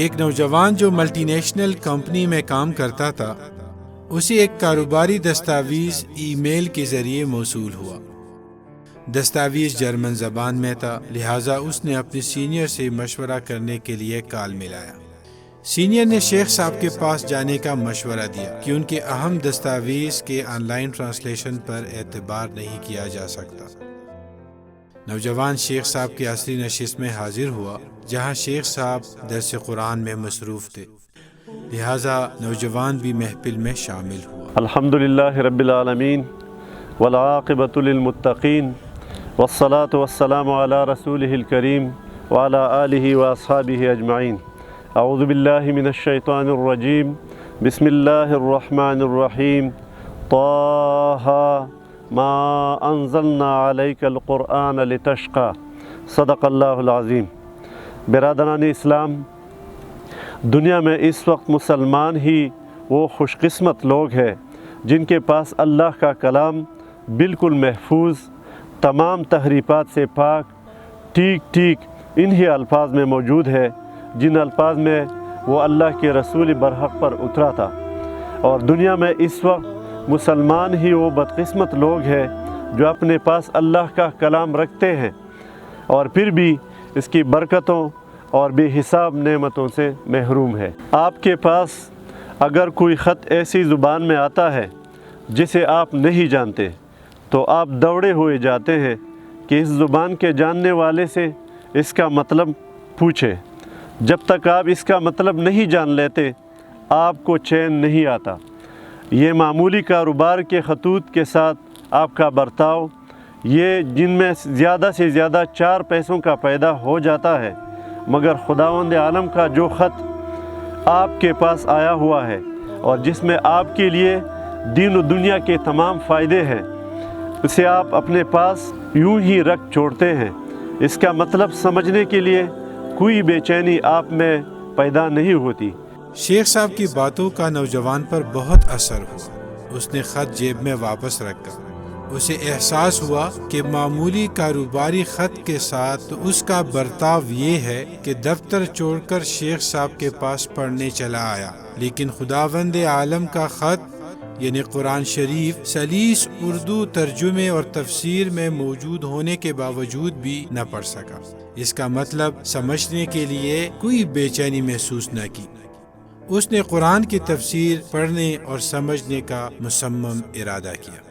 ایک نوجوان جو ملٹی نیشنل کمپنی میں کام کرتا تھا، اسے ایک کاروباری دستاویز ای میل کے ذریعے موصول ہوا۔ دستاویز جرمن زبان میں تھا، لہٰذا اس نے اپنے سینئر سے مشورہ کرنے کے لیے کال ملایا۔ سینئر نے شیخ صاحب کے پاس جانے کا مشورہ دیا کہ ان کے اہم دستاویز کے آن لائن ٹرانسلیشن پر اعتبار نہیں کیا جا سکتا۔ نوجوان شیخ صاحب کی عصری نشست میں حاضر ہوا، جہاں شیخ صاحب درس قرآن میں مصروف تھے، لہٰذا نوجوان بھی محفل میں شامل ہوا۔ الحمدللہ رب العالمین والعاقبۃ للمتقین والصلاة والسلام علی رسولہ الکریم وعلی آلہ واصحابہ اجمعین۔ اعوذ باللہ من الشیطان الرجیم، بسم اللہ الرحمن الرحیم۔ طٰہٰ ما انزلنا علیک القرآن لتشقی، صدق اللہ العظیم۔ برادران اسلام، دنیا میں اس وقت مسلمان ہی وہ خوش قسمت لوگ ہیں جن کے پاس اللہ کا کلام بالکل محفوظ، تمام تحریفات سے پاک، ٹھیک انہی الفاظ میں موجود ہے جن الفاظ میں وہ اللہ کے رسول برحق پر اترا تھا۔ اور دنیا میں اس وقت مسلمان ہی وہ بدقسمت لوگ ہیں جو اپنے پاس اللہ کا کلام رکھتے ہیں اور پھر بھی اس کی برکتوں اور بے حساب نعمتوں سے محروم ہے۔ آپ کے پاس اگر کوئی خط ایسی زبان میں آتا ہے جسے آپ نہیں جانتے تو آپ دوڑے ہوئے جاتے ہیں کہ اس زبان کے جاننے والے سے اس کا مطلب پوچھیں۔ جب تک آپ اس کا مطلب نہیں جان لیتے آپ کو چین نہیں آتا۔ یہ معمولی کاروبار کے خطوط کے ساتھ آپ کا برتاؤ، یہ جن میں زیادہ سے زیادہ 4 پیسوں کا پیدا ہو جاتا ہے، مگر خداوند عالم کا جو خط آپ کے پاس آیا ہوا ہے اور جس میں آپ کے لیے دین و دنیا کے تمام فائدے ہیں، اسے آپ اپنے پاس یوں ہی رکھ چھوڑتے ہیں۔ اس کا مطلب سمجھنے کے لیے کوئی بے چینی آپ میں پیدا نہیں ہوتی۔ شیخ صاحب کی باتوں کا نوجوان پر بہت اثر ہوا۔ اس نے خط جیب میں واپس رکھا۔ اسے احساس ہوا کہ معمولی کاروباری خط کے ساتھ اس کا برتاؤ یہ ہے کہ دفتر چھوڑ کر شیخ صاحب کے پاس پڑھنے چلا آیا، لیکن خداوند عالم کا خط یعنی قرآن شریف سلیس اردو ترجمے اور تفسیر میں موجود ہونے کے باوجود بھی نہ پڑھ سکا۔ اس کا مطلب سمجھنے کے لیے کوئی بے چینی محسوس نہ کی۔ اس نے قرآن کی تفسیر پڑھنے اور سمجھنے کا مصمم ارادہ کیا۔